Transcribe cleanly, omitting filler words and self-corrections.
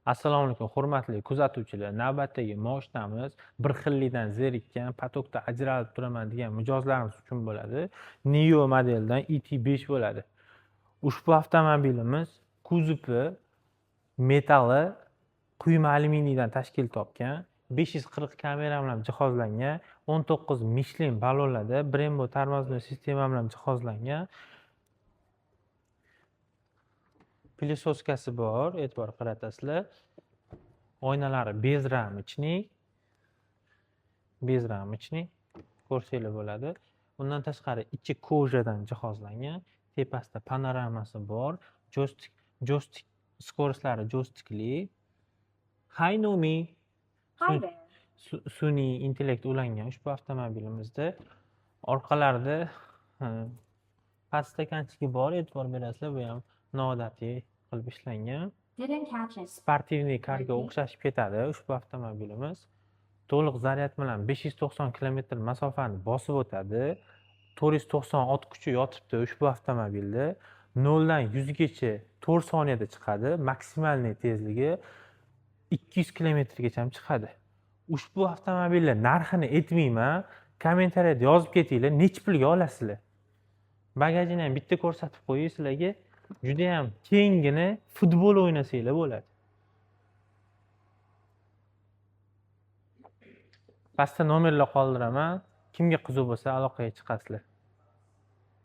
Assalomu alaykum, hurmatli kuzatuvchilar. Navbatdagi moshinamiz bir xillikdan zerikkan, patokda ajralib turaman degan mijozlarimiz uchun bo'ladi. Neo modeldan ET5 bo'ladi. Ushbu avtomobilimiz kuzovi metali quyma alyuminiydan tashkil topgan, 540 kamera bilan jihozlangan, 19 Michelin ballonlarda Brembo tormoznoy sistema bilan jihozlangan. Pilisoskasi bor, e'tibor qaratasizlar. Oynalari bez ramочный ko'rsanglar bo'ladi. Undan tashqari ichi kojadan jihozlangan, tepasida panoramasi bor, joystick skoroslari joystikli. Hi Nomi. Hi there. Sun'iy intellekt ulangan ushbu avtomobilimizda orqalarida past stakanchigi bor, e'tibor berasizlar, bu ham noodatiy qilib ishlangan. Didn't catch it. Sportivniy karga o'xshashib ketadi ushbu avtomobilimiz. To'liq zaryad bilan 590 kilometr masofani bosib o'tadi. 490 ot kuchi yotibdi ushbu avtomobilda. 0 dan 100 gacha 4 soniyada chiqadi. Maksimal tezligi 200 kilometrgacha chiqadi. Ushbu avtomobillar narxini aytmayman, kommentariyada yozib ketinglar, necha pulga olasizlar. Bagajini ham bitta ko'rsatib qo'ying sizlarga. Juda ham kengina futbol o'ynasanglar bo'ladi. Pastda nomerlar qoldiraman. Kimga qiziq bo'lsa aloqaga chiqasizlar.